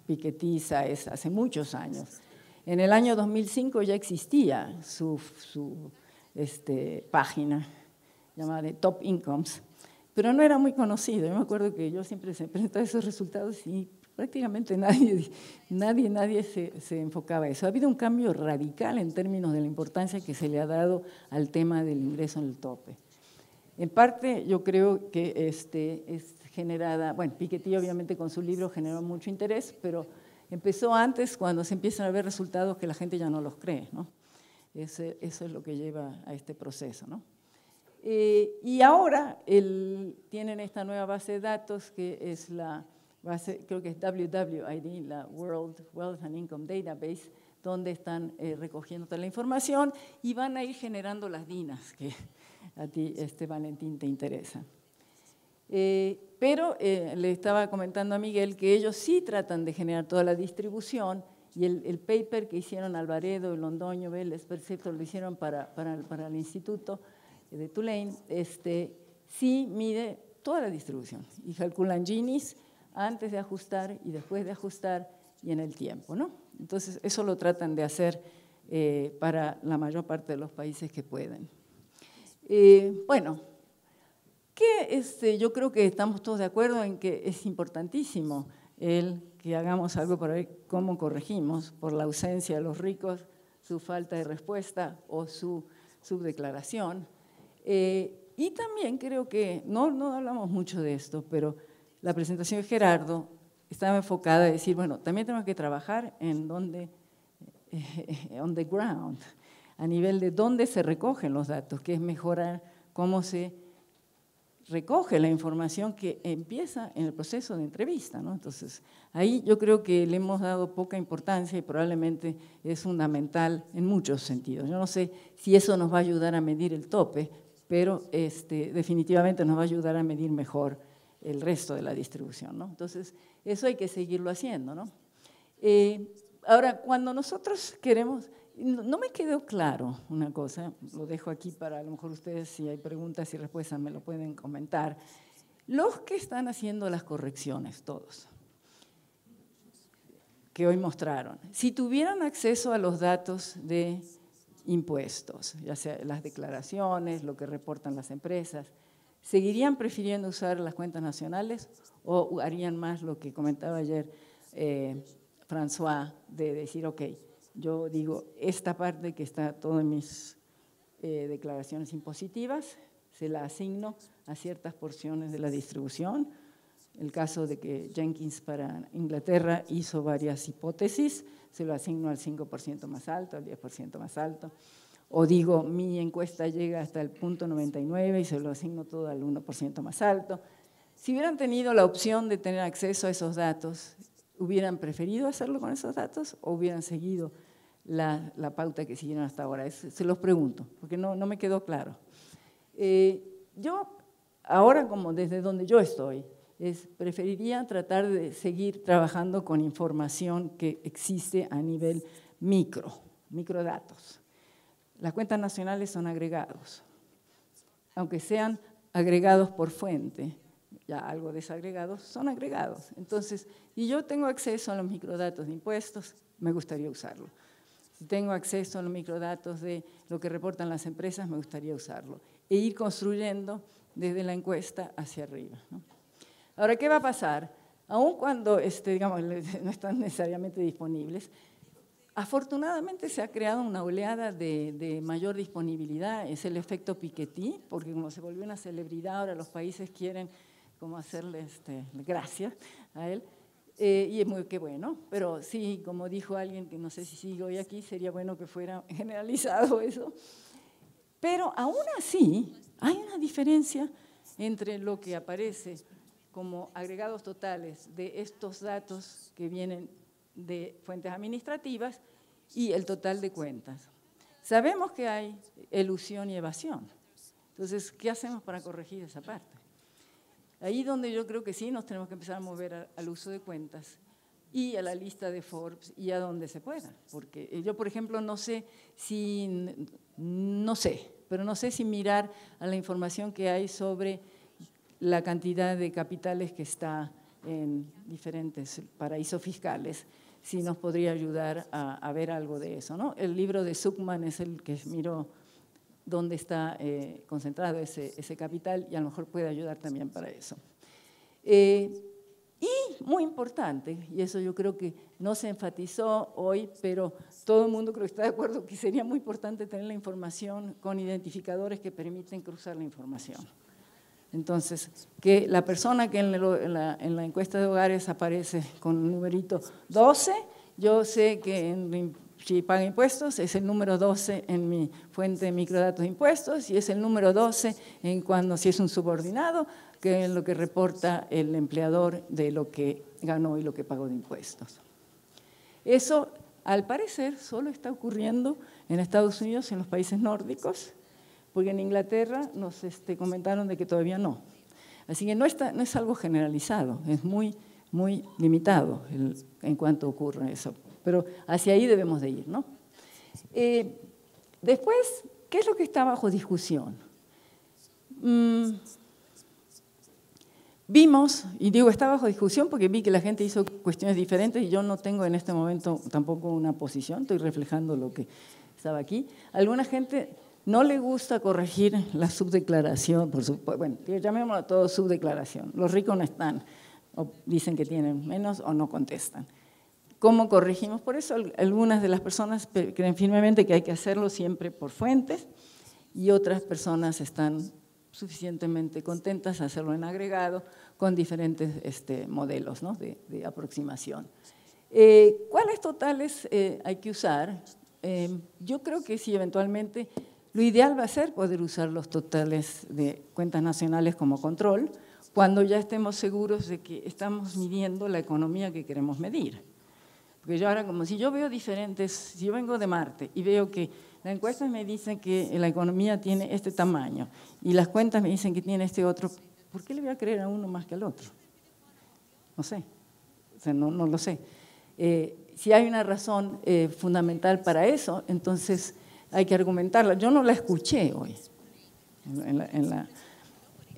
Piketty, Saez, hace muchos años. En el año 2005 ya existía su página llamada de Top Incomes, pero no era muy conocido. Yo me acuerdo que yo siempre se presentaba esos resultados y prácticamente nadie se enfocaba a eso. Ha habido un cambio radical en términos de la importancia que se le ha dado al tema del ingreso en el tope. En parte yo creo que es generada, bueno, Piketty obviamente con su libro generó mucho interés, pero empezó antes, cuando se empiezan a ver resultados que la gente ya no los cree, ¿no? Eso es lo que lleva a este proceso, ¿no? Y ahora tienen esta nueva base de datos que es la base, creo que es WWID, la World Wealth and Income Database, donde están recogiendo toda la información y van a ir generando las DINAs que a ti, Valentín, te interesa. Pero le estaba comentando a Miguel que ellos sí tratan de generar toda la distribución, y el paper que hicieron Alvaredo, Londoño, Vélez, Percepto, lo hicieron para el Instituto de Tulane, sí mide toda la distribución y calculan Ginis antes de ajustar y después de ajustar y en el tiempo, ¿no? Entonces, eso lo tratan de hacer para la mayor parte de los países que pueden. Bueno, yo creo que estamos todos de acuerdo en que es importantísimo que hagamos algo para ver cómo corregimos por la ausencia de los ricos, su falta de respuesta o su subdeclaración. Y también creo que, no hablamos mucho de esto, pero la presentación de Gerardo estaba enfocada a decir, bueno, también tenemos que trabajar on the ground, a nivel de dónde se recogen los datos, que es mejorar cómo se recoge la información que empieza en el proceso de entrevista, ¿no? Entonces, ahí yo creo que le hemos dado poca importancia y probablemente es fundamental en muchos sentidos. Yo no sé si eso nos va a ayudar a medir el tope, pero definitivamente nos va a ayudar a medir mejor el resto de la distribución, ¿no? Entonces, eso hay que seguirlo haciendo, ¿no? Ahora, cuando nosotros queremos… No me quedó claro una cosa, lo dejo aquí para a lo mejor ustedes, si hay preguntas y respuestas, me lo pueden comentar. Los que están haciendo las correcciones, todos, que hoy mostraron, si tuvieran acceso a los datos de impuestos, ya sea las declaraciones, lo que reportan las empresas, ¿seguirían prefiriendo usar las cuentas nacionales o harían más lo que comentaba ayer François, de decir, ok, yo digo, esta parte que está todo en mis declaraciones impositivas, se la asigno a ciertas porciones de la distribución? El caso de que Jenkins para Inglaterra hizo varias hipótesis, se lo asigno al 5% más alto, al 10% más alto. O digo, mi encuesta llega hasta el punto 99 y se lo asigno todo al 1% más alto. Si hubieran tenido la opción de tener acceso a esos datos, ¿hubieran preferido hacerlo con esos datos o hubieran seguido la pauta que siguieron hasta ahora? Se los pregunto, porque no me quedó claro. Yo, ahora como desde donde yo estoy, preferiría tratar de seguir trabajando con información que existe a nivel microdatos. Las cuentas nacionales son agregados, aunque sean agregados por fuente, ya algo desagregados, son agregados. Entonces, si yo tengo acceso a los microdatos de impuestos, me gustaría usarlo. Si tengo acceso a los microdatos de lo que reportan las empresas, me gustaría usarlo. E ir construyendo desde la encuesta hacia arriba, ¿no? Ahora, ¿qué va a pasar? Aun cuando digamos, no están necesariamente disponibles, Afortunadamente se ha creado una oleada de mayor disponibilidad, es el efecto Piketty, porque como se volvió una celebridad, ahora los países quieren como hacerle gracias a él, y es muy que bueno, pero sí, como dijo alguien que no sé si sigue hoy aquí, sería bueno que fuera generalizado eso. Pero aún así hay una diferencia entre lo que aparece como agregados totales de estos datos que vienen de fuentes administrativas y el total de cuentas. Sabemos que hay elusión y evasión. Entonces, ¿qué hacemos para corregir esa parte? Ahí donde yo creo que sí nos tenemos que empezar a mover al uso de cuentas y a la lista de Forbes y a donde se pueda. Porque yo, por ejemplo, no sé si mirar a la información que hay sobre la cantidad de capitales que está en diferentes paraísos fiscales, si nos podría ayudar a ver algo de eso, ¿no? El libro de Zuckman es el que miró dónde está concentrado ese capital y a lo mejor puede ayudar también para eso. Y muy importante, y eso yo creo que no se enfatizó hoy, pero todo el mundo creo que está de acuerdo que sería muy importante tener la información con identificadores que permiten cruzar la información. Entonces, que la persona que en la encuesta de hogares aparece con el numerito 12, yo sé que si paga impuestos es el número 12 en mi fuente de microdatos de impuestos y es el número 12 si es un subordinado, que es lo que reporta el empleador de lo que ganó y lo que pagó de impuestos. Eso, al parecer, solo está ocurriendo en Estados Unidos y en los países nórdicos, porque en Inglaterra nos comentaron de que todavía no. Así que no es algo generalizado, es muy, muy limitado en cuanto ocurre eso. Pero hacia ahí debemos de ir, ¿no? Después, ¿qué es lo que está bajo discusión? Vimos, y digo está bajo discusión porque vi que la gente hizo cuestiones diferentes y yo no tengo en este momento tampoco una posición, estoy reflejando lo que estaba aquí. Alguna gente no le gusta corregir la subdeclaración, bueno, llamémoslo todo subdeclaración. Los ricos no están, o dicen que tienen menos o no contestan. ¿Cómo corregimos? Por eso algunas de las personas creen firmemente que hay que hacerlo siempre por fuentes y otras personas están suficientemente contentas de hacerlo en agregado con diferentes modelos, ¿no? de aproximación. ¿Cuáles totales hay que usar? Yo creo que sí, eventualmente, lo ideal va a ser poder usar los totales de cuentas nacionales como control cuando ya estemos seguros de que estamos midiendo la economía que queremos medir. Porque yo ahora, como si yo veo diferentes, si yo vengo de Marte y veo que la encuesta me dice que la economía tiene este tamaño y las cuentas me dicen que tiene este otro, ¿por qué le voy a creer a uno más que al otro? No sé, o sea, no lo sé. Si hay una razón fundamental para eso, entonces hay que argumentarla. Yo no la escuché hoy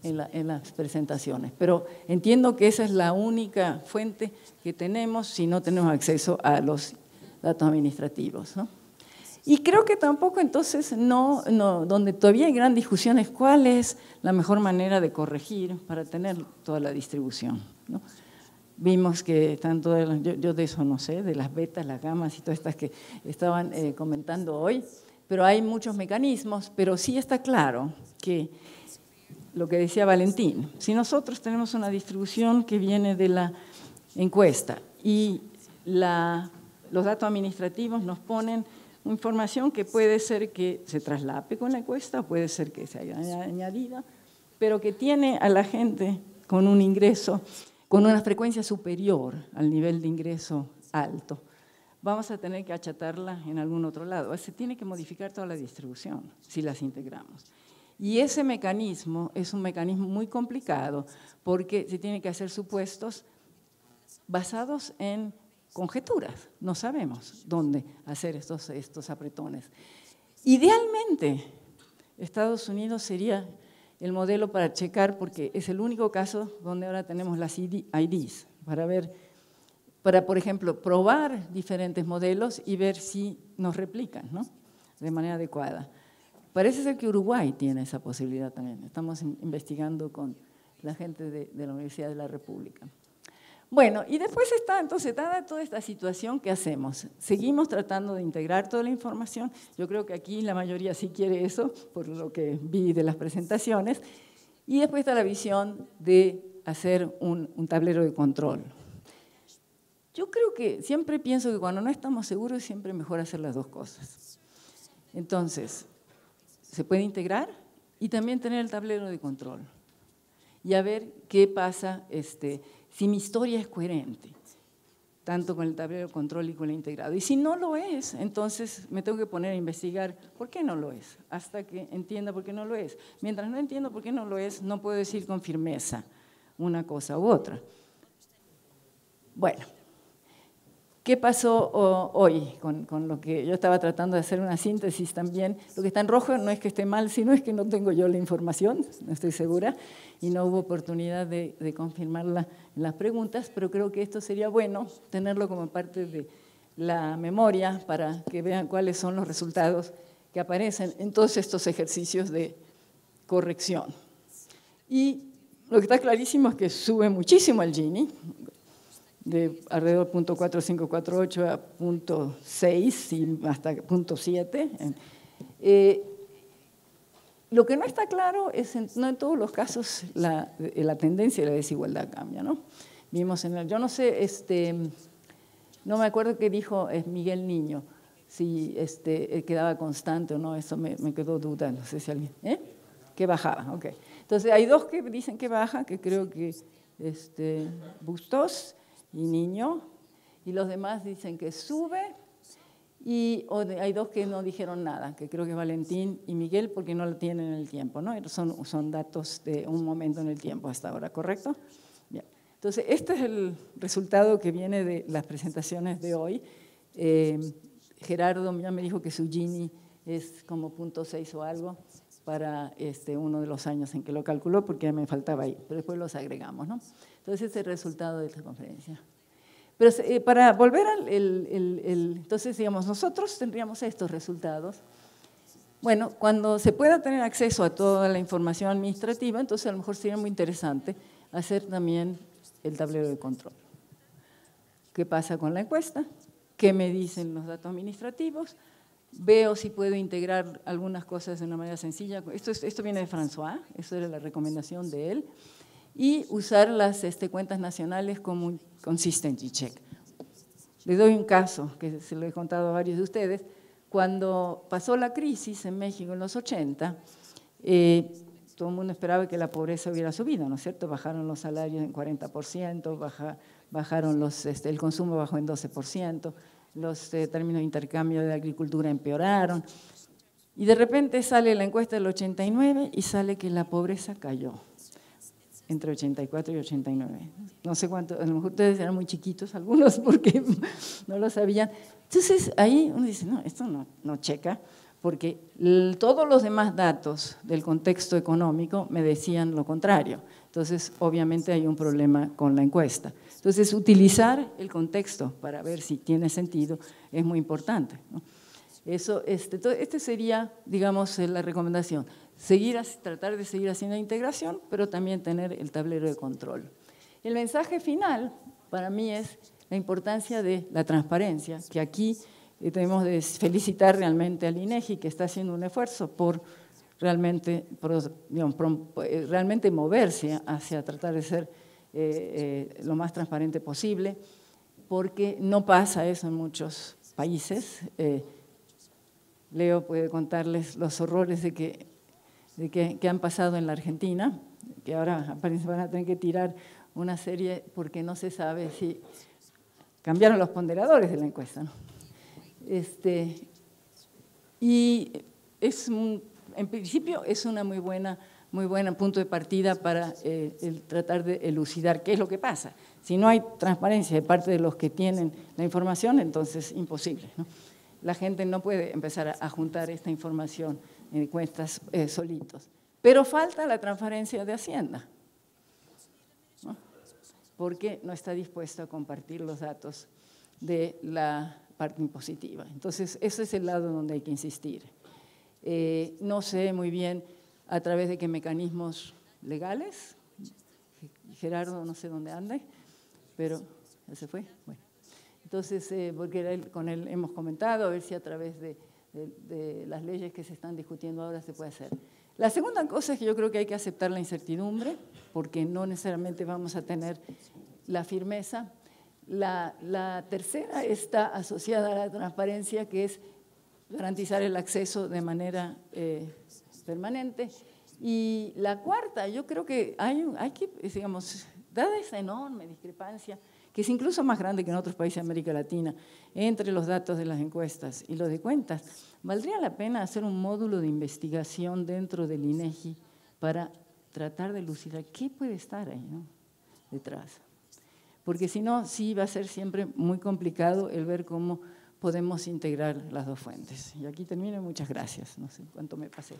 en las presentaciones, pero entiendo que esa es la única fuente que tenemos si no tenemos acceso a los datos administrativos, ¿no? Y creo que tampoco entonces, donde todavía hay gran discusión es cuál es la mejor manera de corregir para tener toda la distribución, ¿no? Vimos que tanto, yo de eso no sé, de las betas, las gamas y todas estas que estaban comentando hoy, pero hay muchos mecanismos, pero sí está claro que lo que decía Valentín, si nosotros tenemos una distribución que viene de la encuesta y los datos administrativos nos ponen información que puede ser que se traslape con la encuesta, puede ser que se haya añadida, pero que tiene a la gente con un ingreso, con una frecuencia superior al nivel de ingreso alto, vamos a tener que achatarla en algún otro lado. Se tiene que modificar toda la distribución si las integramos. Y ese mecanismo es un mecanismo muy complicado porque se tiene que hacer supuestos basados en conjeturas. No sabemos dónde hacer estos apretones. Idealmente, Estados Unidos sería el modelo para checar porque es el único caso donde ahora tenemos las IDs para, por ejemplo, probar diferentes modelos y ver si nos replican, ¿no? De manera adecuada. Parece ser que Uruguay tiene esa posibilidad también. Estamos investigando con la gente de la Universidad de la República. Bueno, y después está, entonces, dada toda esta situación, ¿qué hacemos? Seguimos tratando de integrar toda la información. Yo creo que aquí la mayoría sí quiere eso, por lo que vi de las presentaciones. Y después está la visión de hacer un tablero de control. Yo creo que siempre pienso que cuando no estamos seguros, siempre es mejor hacer las dos cosas. Entonces, se puede integrar y también tener el tablero de control. Y a ver qué pasa si mi historia es coherente, tanto con el tablero de control y con el integrado. Y si no lo es, entonces me tengo que poner a investigar por qué no lo es, hasta que entienda por qué no lo es. Mientras no entiendo por qué no lo es, no puedo decir con firmeza una cosa u otra. Bueno, ¿qué pasó hoy con lo que yo estaba tratando de hacer una síntesis también? Lo que está en rojo no es que esté mal, sino es que no tengo yo la información, no estoy segura, y no hubo oportunidad de confirmarla en las preguntas, pero creo que esto sería bueno tenerlo como parte de la memoria para que vean cuáles son los resultados que aparecen en todos estos ejercicios de corrección. Y lo que está clarísimo es que sube muchísimo el Gini, de alrededor de 0.4548 a 0.6 y hasta 0.7. Lo que no está claro es, no en todos los casos, la tendencia y la desigualdad cambia, ¿no? Vimos yo no sé, no me acuerdo qué dijo Miguel Niño, si quedaba constante o no, eso me quedó duda, no sé si alguien, que bajaba, ok. Entonces hay dos que dicen que baja, que creo que Bustos y Niño, y los demás dicen que sube, y hay dos que no dijeron nada, que creo que Valentín y Miguel, porque no lo tienen en el tiempo, ¿no? Son datos de un momento en el tiempo hasta ahora, ¿correcto? Bien. Entonces, este es el resultado que viene de las presentaciones de hoy. Gerardo ya me dijo que su Gini es como 0.6 o algo para uno de los años en que lo calculó, porque me faltaba ahí, pero después los agregamos, ¿no? Entonces, ese es el resultado de esta conferencia. Pero para volver entonces, digamos, nosotros tendríamos estos resultados. Bueno, cuando se pueda tener acceso a toda la información administrativa, entonces a lo mejor sería muy interesante hacer también el tablero de control. ¿Qué pasa con la encuesta? ¿Qué me dicen los datos administrativos? Veo si puedo integrar algunas cosas de una manera sencilla. Esto viene de François, eso era la recomendación de él. Y usar las cuentas nacionales como un consistency check. Les doy un caso que se lo he contado a varios de ustedes. Cuando pasó la crisis en México en los 80, todo el mundo esperaba que la pobreza hubiera subido, ¿no es cierto? Bajaron los salarios en 40%, bajaron el consumo bajó en 12%, los términos de intercambio de agricultura empeoraron. Y de repente sale la encuesta del 89 y sale que la pobreza cayó entre 84 y 89. No sé cuánto, a lo mejor ustedes eran muy chiquitos algunos porque no lo sabían. Entonces ahí uno dice, no, esto no checa, porque todos los demás datos del contexto económico me decían lo contrario. Entonces obviamente hay un problema con la encuesta. Entonces utilizar el contexto para ver si tiene sentido es muy importante, ¿no? Eso, sería, digamos, la recomendación. Tratar de seguir haciendo integración, pero también tener el tablero de control. El mensaje final para mí es la importancia de la transparencia, que aquí tenemos de felicitar realmente al INEGI, que está haciendo un esfuerzo por realmente moverse hacia tratar de ser lo más transparente posible, porque no pasa eso en muchos países. Leo puede contarles los horrores que han pasado en la Argentina, que ahora van a tener que tirar una serie porque no se sabe si cambiaron los ponderadores de la encuesta, ¿no? Y en principio es una muy buena punto de partida para tratar de elucidar qué es lo que pasa. Si no hay transparencia de parte de los que tienen la información, entonces imposible, ¿no? La gente no puede empezar a juntar esta información en encuestas solitos. Pero falta la transparencia de Hacienda, ¿no? Porque no está dispuesto a compartir los datos de la parte impositiva. Entonces, ese es el lado donde hay que insistir. No sé muy bien a través de qué mecanismos legales, Gerardo no sé dónde anda, pero ¿ya se fue? Bueno, entonces, porque con él hemos comentado, a ver si a través de las leyes que se están discutiendo ahora se puede hacer. La segunda cosa es que yo creo que hay que aceptar la incertidumbre, porque no necesariamente vamos a tener la firmeza. La tercera está asociada a la transparencia, que es garantizar el acceso de manera permanente. Y la cuarta, yo creo que hay que, digamos, dada esa enorme discrepancia, que es incluso más grande que en otros países de América Latina, entre los datos de las encuestas y los de cuentas, valdría la pena hacer un módulo de investigación dentro del INEGI para tratar de elucidar qué puede estar ahí, ¿no?, detrás. Porque si no, sí va a ser siempre muy complicado el ver cómo podemos integrar las dos fuentes. Y aquí termino, muchas gracias. No sé cuánto me pasé.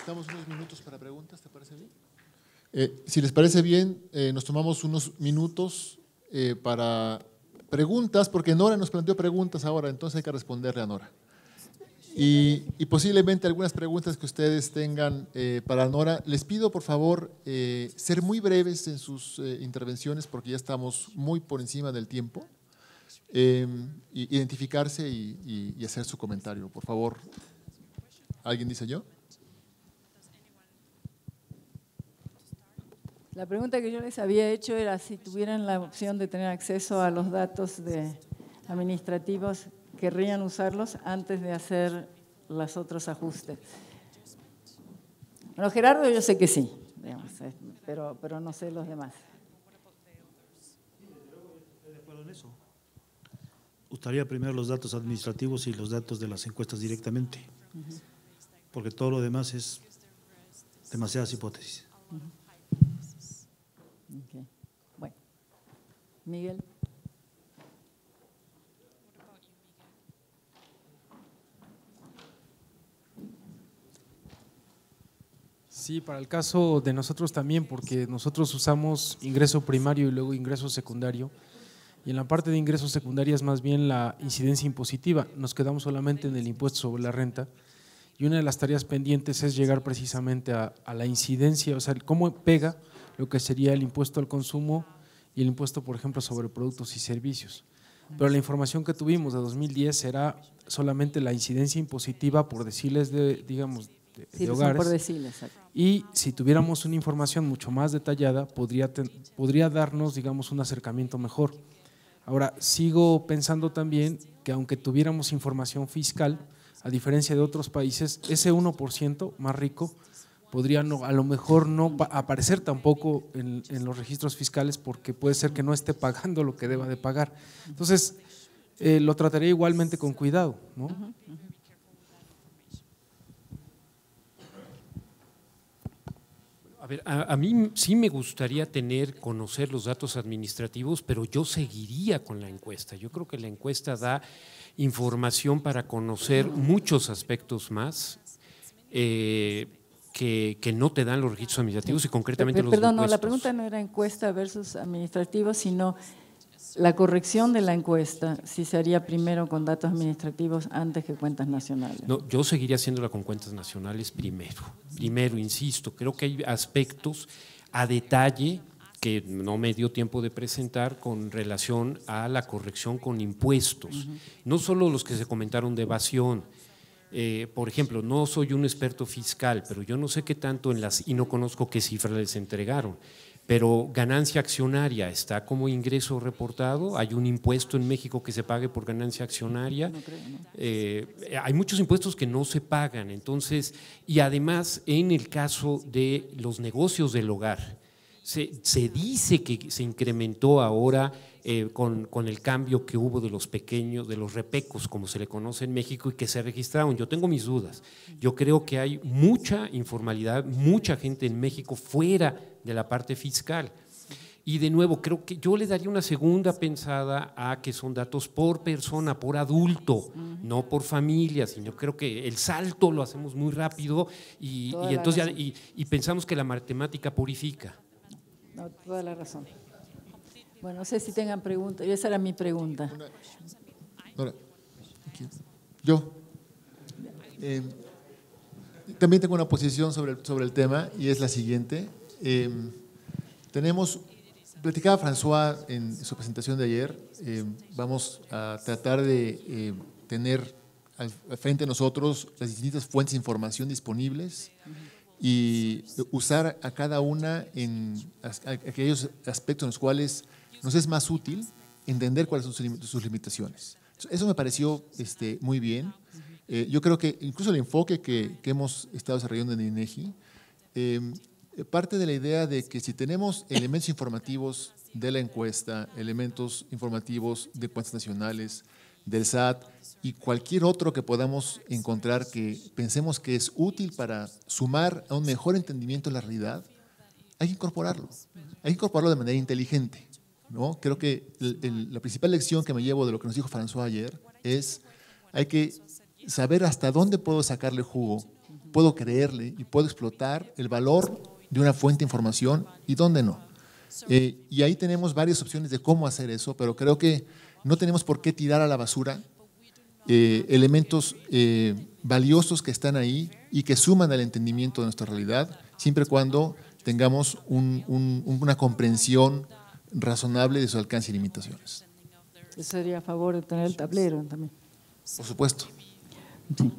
Damos unos minutos para preguntas, ¿te parece bien? Si les parece bien, nos tomamos unos minutos para preguntas, porque Nora nos planteó preguntas ahora, entonces hay que responderle a Nora. Y posiblemente algunas preguntas que ustedes tengan para Nora. Les pido, por favor, ser muy breves en sus intervenciones, porque ya estamos muy por encima del tiempo. Identificarse y hacer su comentario. Por favor, ¿alguien dice yo? La pregunta que yo les había hecho era si tuvieran la opción de tener acceso a los datos administrativos, ¿querrían usarlos antes de hacer los otros ajustes? Bueno, Gerardo, yo sé que sí, digamos, pero no sé los demás. Estoy de acuerdo en eso. Gustaría primero los datos administrativos y los datos de las encuestas directamente, porque todo lo demás es demasiadas hipótesis. Okay. Bueno, Miguel. Sí, para el caso de nosotros también, porque nosotros usamos ingreso primario y luego ingreso secundario, y en la parte de ingreso secundario es más bien la incidencia impositiva, nos quedamos solamente en el impuesto sobre la renta, y una de las tareas pendientes es llegar precisamente a la incidencia, o sea, cómo pega lo que sería el impuesto al consumo y el impuesto, por ejemplo, sobre productos y servicios. Pero la información que tuvimos de 2010 era solamente la incidencia impositiva por deciles digamos, de hogares. Por decirles, exacto. Y si tuviéramos una información mucho más detallada, podría darnos, digamos, un acercamiento mejor. Ahora, sigo pensando también que aunque tuviéramos información fiscal, a diferencia de otros países, ese 1% más rico podría a lo mejor no aparecer tampoco en los registros fiscales, porque puede ser que no esté pagando lo que deba de pagar. Entonces, lo trataré igualmente con cuidado, ¿no? A ver, a mí sí me gustaría conocer los datos administrativos, pero yo seguiría con la encuesta. Yo creo que la encuesta da información para conocer muchos aspectos más que no te dan los registros administrativos y concretamente los Perdón, impuestos. no, la pregunta no era encuesta versus administrativos, sino la corrección de la encuesta, si se haría primero con datos administrativos antes que cuentas nacionales. No, yo seguiría haciéndola con cuentas nacionales primero. Primero, insisto, creo que hay aspectos a detalle que no me dio tiempo de presentar con relación a la corrección con impuestos. No solo los que se comentaron de evasión. Por ejemplo, no soy un experto fiscal, pero yo no sé qué tanto y no conozco qué cifras les entregaron. Pero ganancia accionaria está como ingreso reportado. Hay un impuesto en México que se pague por ganancia accionaria. No creo, ¿no? Hay muchos impuestos que no se pagan. Entonces, y además en el caso de los negocios del hogar, se dice que se incrementó ahora con el cambio que hubo de los pequeños, de los repecos, como se le conoce en México, y que se registraron. Yo tengo mis dudas. Yo creo que hay mucha informalidad, mucha gente en México fuera de la parte fiscal. Y de nuevo, creo que yo le daría una segunda pensada a que son datos por persona, por adulto, no por familia, sino creo que el salto lo hacemos muy rápido y entonces y pensamos que la matemática purifica. No, toda la razón. Bueno, no sé si tengan preguntas. Esa era mi pregunta. Yo. también tengo una posición sobre el tema y es la siguiente. Platicaba François en su presentación de ayer, vamos a tratar de tener al frente de nosotros las distintas fuentes de información disponibles y usar a cada una en aquellos aspectos en los cuales nos es más útil entender cuáles son sus limitaciones. Eso me pareció muy bien. Yo creo que incluso el enfoque que hemos estado desarrollando en INEGI parte de la idea de que si tenemos elementos informativos de la encuesta, elementos informativos de cuentas nacionales, del SAT y cualquier otro que podamos encontrar que pensemos que es útil para sumar a un mejor entendimiento de la realidad, hay que incorporarlo. Hay que incorporarlo de manera inteligente, ¿no? Creo que la principal lección que me llevo de lo que nos dijo François ayer es hay que saber hasta dónde puedo sacarle jugo, puedo creerle y puedo explotar el valor de una fuente de información y dónde no. Y ahí tenemos varias opciones de cómo hacer eso, pero creo que no tenemos por qué tirar a la basura elementos valiosos que están ahí y que suman al entendimiento de nuestra realidad, siempre y cuando tengamos una comprensión razonable de su alcance y limitaciones. Yo sería a favor de tener el tablero también. Por supuesto. Sí.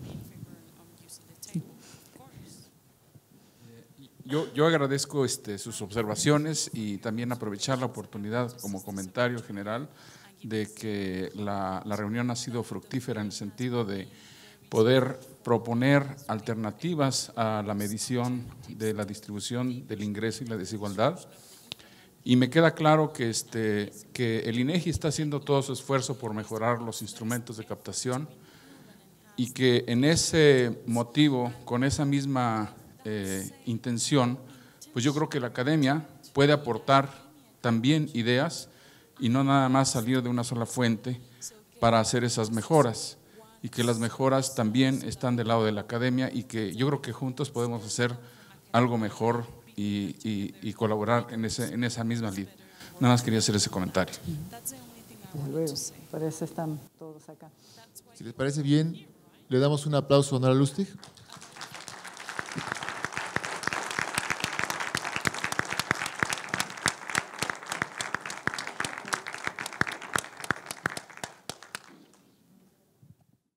Yo agradezco sus observaciones y también aprovechar la oportunidad como comentario general de que la reunión ha sido fructífera en el sentido de poder proponer alternativas a la medición de la distribución del ingreso y la desigualdad. Y me queda claro que el INEGI está haciendo todo su esfuerzo por mejorar los instrumentos de captación y que en ese motivo, con esa misma intención, pues yo creo que la academia puede aportar también ideas y no nada más salir de una sola fuente para hacer esas mejoras, y que las mejoras también están del lado de la academia y que yo creo que juntos podemos hacer algo mejor y colaborar en esa misma lid. Nada más quería hacer ese comentario. Desde luego, para eso están todos acá. Si les parece bien, le damos un aplauso a Nora Lustig.